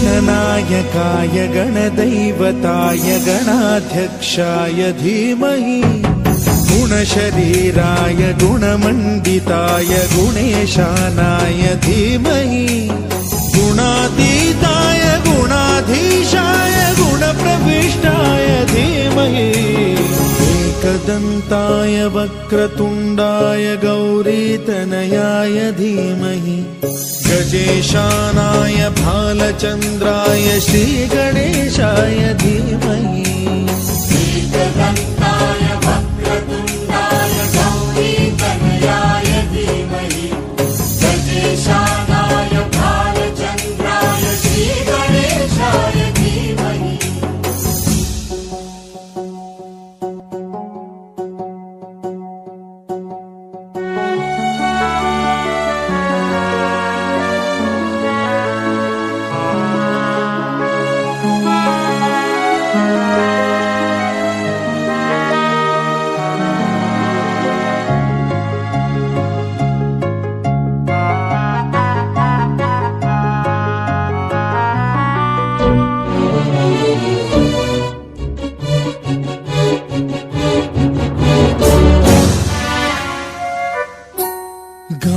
गणनायकाय गणदैवताय गणाध्यक्षाय धीमहि गुणशरीराय गुणमण्डिताय गुणेशानाय धीमहि गुणातीताय गुणाधीशाय गुणप्रविष्टाय धीमहि एकदन्ताय वक्रतुण्डाय गौरीतनयाय धीमहि गजेशानाय भालचन्द्राय श्रीगणेशाय धीमहि एकदन्ताय वक्रतुण्डाय गौरीतनयाय धीमहि गजेशानाय भालचन्द्राय श्रीगणेशाय धीमहि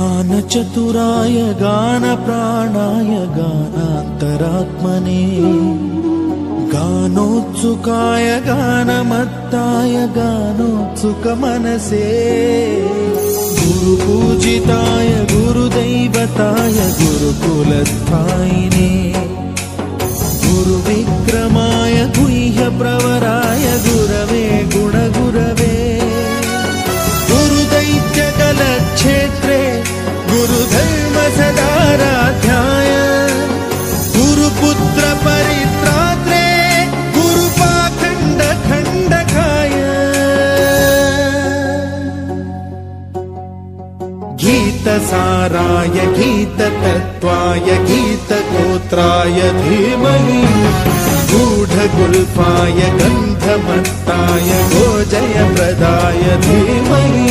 गानचतुराय गानप्राणाय गानान्तरात्मने गानोत्सुकाय गानमत्ताय गानोत्सुकमनसे गुरुपूजिताय गुरुदैवताय गुरुकुलस्थायिने गुरुविक्रमाय गुह्यप्रवराय गुरवे गुणगुरवे गुरुदैत्यकलक्षेत्रे गुरुधर्मसदाराध्याय गुरुपुत्र परित्रात्रे गुरुपाखण्डखण्डकाय गीतसाराय गीततत्त्वाय गीतगोत्राय धीमहि गूढगुल्फाय गन्धमत्ताय गोजयप्रदाय धीमहि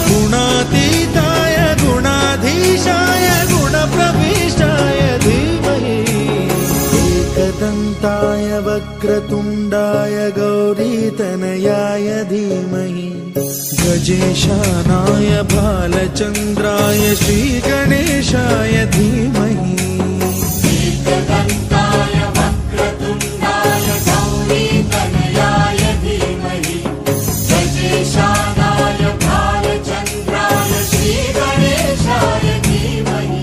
गुणातीताय गुणाधीशाय गुणप्रविष्टाय धीमहि एकदन्ताय वक्रतुण्डाय गौरीतनयाय धीमहि गजेशानाय भालचन्द्राय श्रीगणेशाय धीमहि एकदन्ताय वक्रतुण्डाय गौरीतनयाय धीमहि गजेशानाय भालचन्द्राय श्रीगणेशाय धीमहि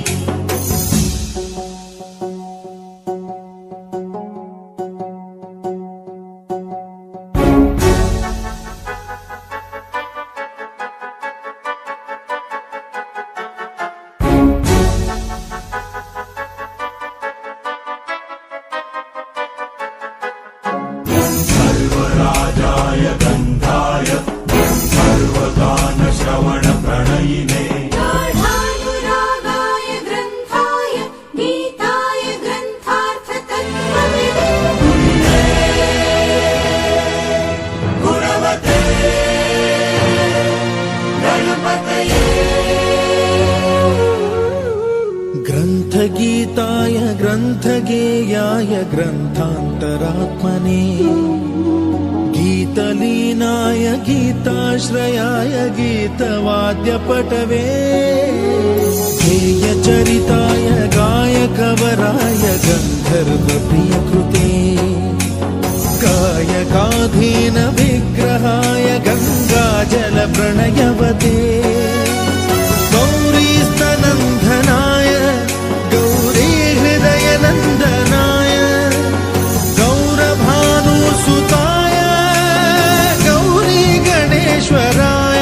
सर्वराजाय गन्धाय सर्वगानश्रवणप्रणयिने गाढानुरागाय ग्रन्थाय गीताय ग्रन्थार्थतत्त्वविदे गुणवते गणपतये ग्रन्थगीताय ग्रन्थगेयाय ग्रन्थान्तरात्मने गीतलीनाय गीताश्रयाय गीतवाद्यपटवे गेयचरिताय गायकवराय गन्धर्वप्रियकृते गायकाधीन विग्रहाय गङ्गाजलप्रणयवते गौरीस्तनन्दनाय गौरीहृदयनन्दनाय गौरभानुसुताय गौरी गणेश्वराय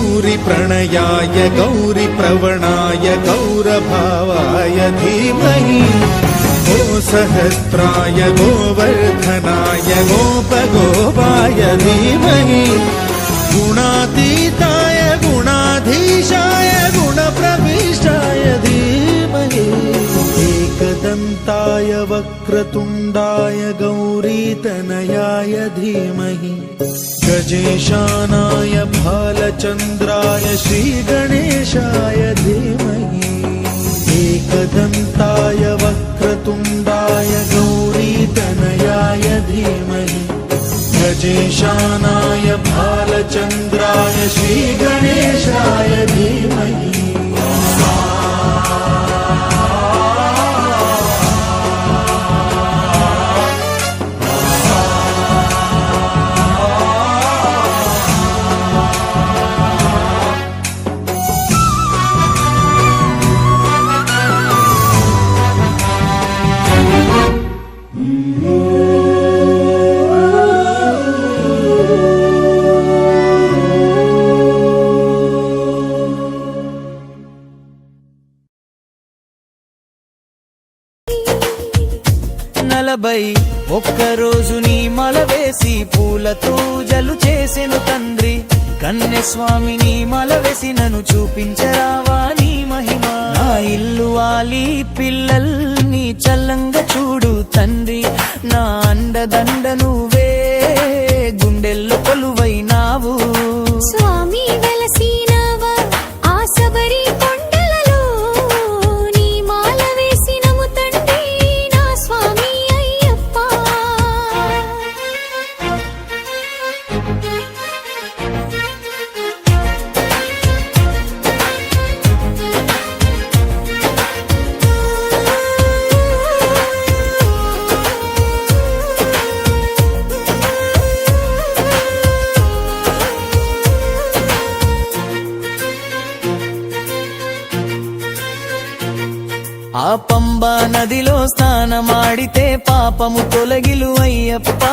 गौरीप्रणयाय गौरीप्रवणाय गौरभावाय धीमहि गोसहस्राय गोवर्धनाय गोपगोपाय धीमहि गुणातीताय गुणाधीशाय गुणप्रविष्टाय धीमहि एकदन्ताय वक्रतुण्डाय गौरीतनयाय धीमहि गजेशानाय भालचन्द्राय श्रीगणेशाय धीमहि एकदन्ताय वक्रतुण्डाय गौरीतनयाय धीमहि गजेशानाय भालचन्द्राय श्रीगणेशाय धीमहि ఒక్కరోజు నీ మల వేసి పూలతో జలు చేసెను తండ్రి కన్యస్వామిని మల వేసి నన్ను చూపించరావా నీ మహిమ నా ఇల్లు వాలి పిల్లల్ని చల్లంగా చూడు తండ్రి నా అండదండ నువ్వే గుండెల్లో కొలువైనావు స్వామి వెలసినవా ఆ శబరి కొండలలో నీ మాల వేసినము తండ్రి నా స్వామి అయ్యప్ప ఆ పంబా నదిలో స్నానమాడితే పాపము తొలగిలు అయ్యప్ప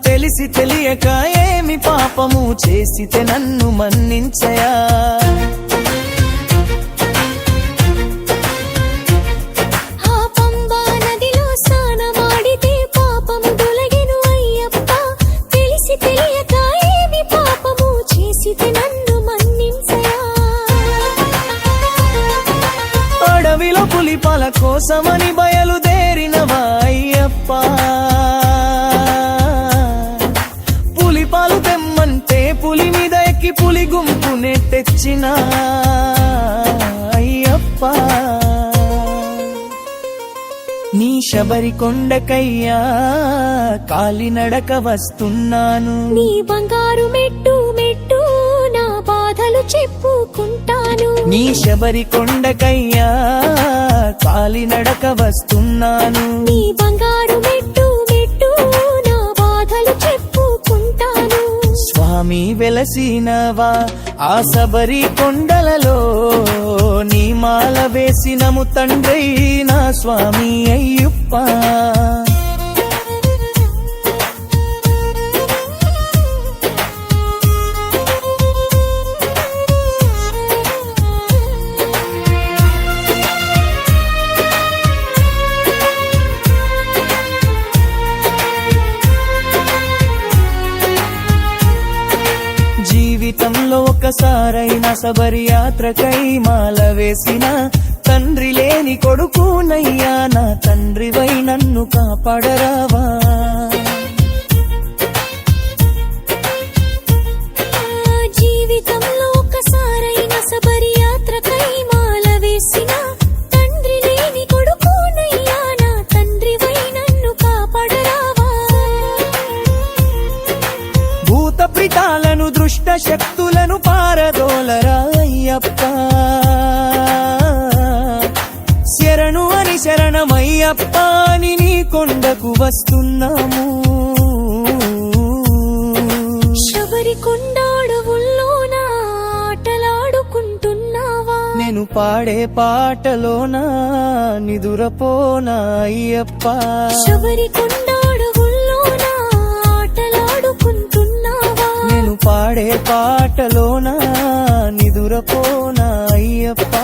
తెలిసి తెలియక ఏమి పాపము చేసితే నన్ను మన్నించయా ఆ పంబా నదిలో స్నానమాడితే పాపము తొలగెను అయ్యప్ప తెలిసి తెలియక ఏమి పాపము చేసితే నన్ను మన్నించయా అడవిలో పులిపాల కోసమని బయలుదేరినవా అయ్యప్ప పులిపాలు తెమ్మంటే పులి మీద ఎక్కి పులి గుంపునే తెచ్చిన అయ్యప్ప నీ శబరి కొండకయ్యా కాలినడక వస్తున్నాను నీ బంగారు మెట్టు మెట్టు నా బాధలు చెప్పుకుంటాను నీ శబరి కొండకయ్యా కాలినడక వస్తున్నాను నీ బంగారు మెట్టు మెట్టు నా బాధలు చెప్పుకుంటాను స్వామి వెలసినవా ఆ శబరి కొండలలో నీ మాల వేసినము తండ్రి నా స్వామి అయ్యప్ప జీవితంలో ఒకసారైనా శబరి యాత్రకై మాల వేసిన తండ్రి లేని కొడుకునయ్యా నా తండ్రివై నన్ను కాపాడరావా జీవితంలో ఒకసారైనా శబరి యాత్రకై మాల వేసిన తండ్రి లేని కొడుకునయ్యా నా తండ్రివై నన్ను కాపాడరావా భూత ప్రితాలను దృష్ట శక్తులను పారదోలరా అయ్యప్ప శరణు అని శరణమయ్యప్ప అని నీ కొండకు వస్తున్నాము శబరి కొండాడవుల్లోన ఆటలాడుకుంటున్నావా నేను పాడే పాటలోనా నిదురపోనా అయ్యప్ప శబరి కొండాడవుల్లోన ఆటలాడుకుంటున్నావా నేను పాడే పాటలోనా నిదురపోనా అయ్యప్ప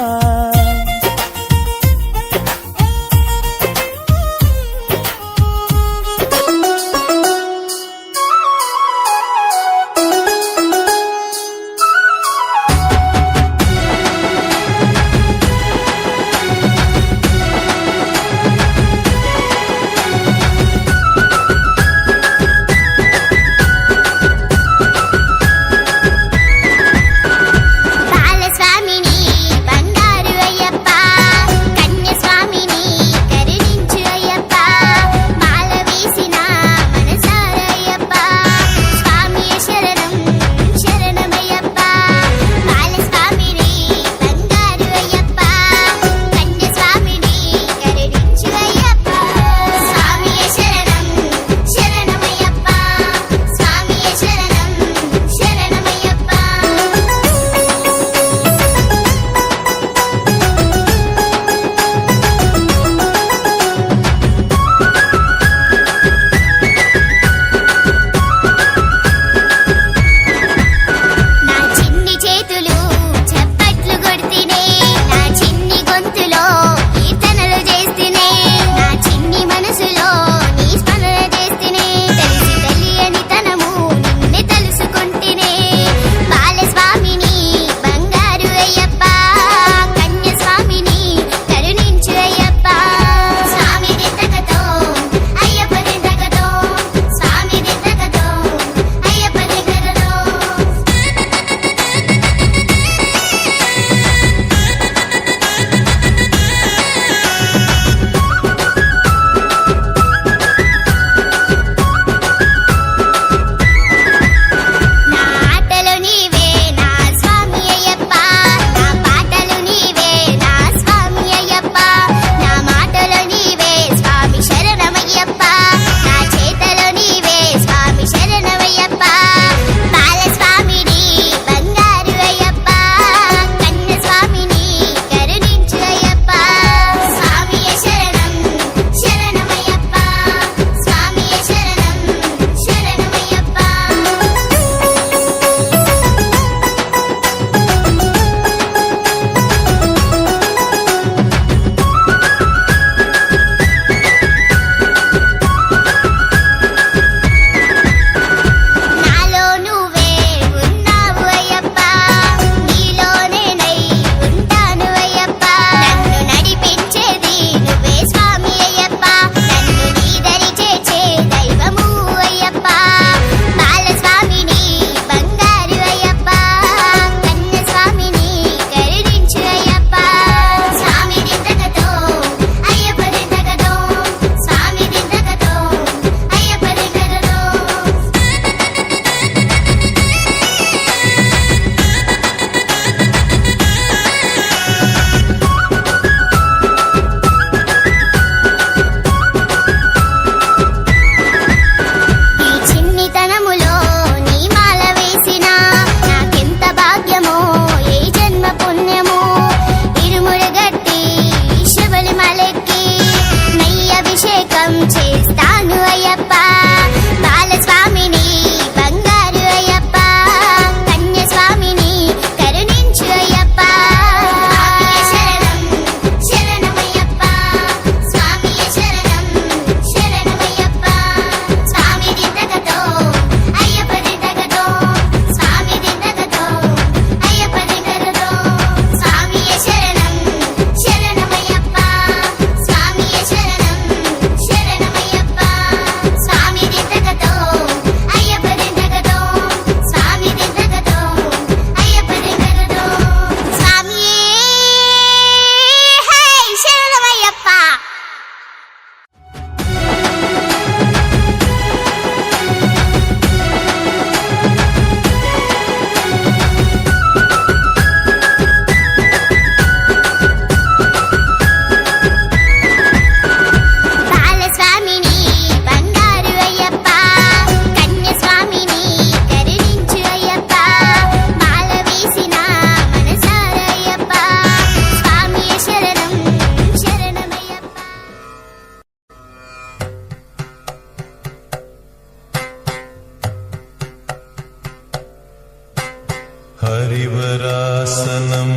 ഹരിവരാസനം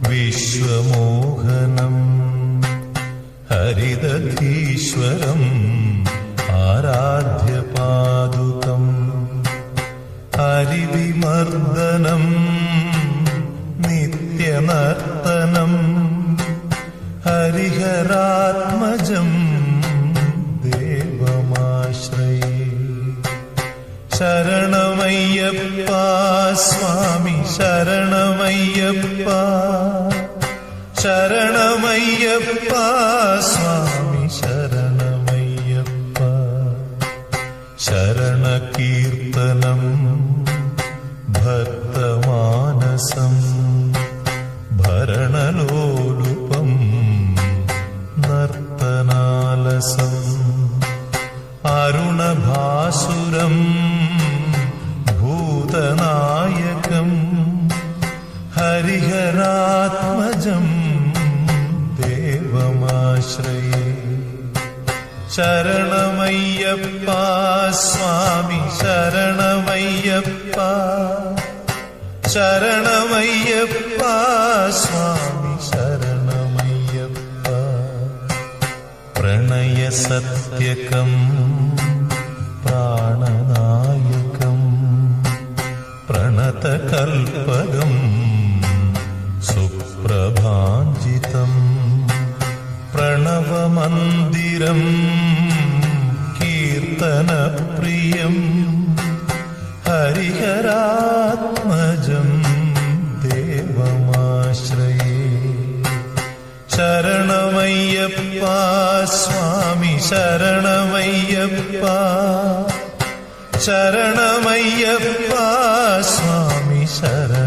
വിശ്വമോഹനം ഹരിദധീശ്വരം ആരാധ്യപാദുകം ഹരിവിമർദ്ദനം നിത്യനർത്തനം ഹരിഹരാത്മജം ദേവമാശ്രയേ ശരണമയ്യപ്പ സ്വാമി ശരണമയ്യപ്പ ശരണമയ്യപ്പ സ്വാമി ശരണമയ്യപ്പ ശരണകീർത്തനം ഭക്തമാനസം ഭരണലോലുപം നർത്തനാലസം അരുണഭാസുരം ഭൂതനായകം ഹരിഹരാത്മജം ദേവമാശ്രയേ ശരണമയ്യപ്പ സ്വാമി ശരണമയ്യപ്പ ശരണമയ്യപ്പ സ്വാമി ശരണമയ്യപ്പ പ്രണയസത്യകം പ്രാണനായകം പ്രണതകൽപകം സുപ്രഭാഞ്ജിതം പ്രണവമന്ദിരം കീർത്തനപ്രിയം ഹരിഹരാത്മജം ദേവമാശ്രയേ ശരണമയ്യപ്പ സ്വാമി ശരണമയ്യപ്പ ശരണമയ്യപ്പ സ്വാമി ശരണ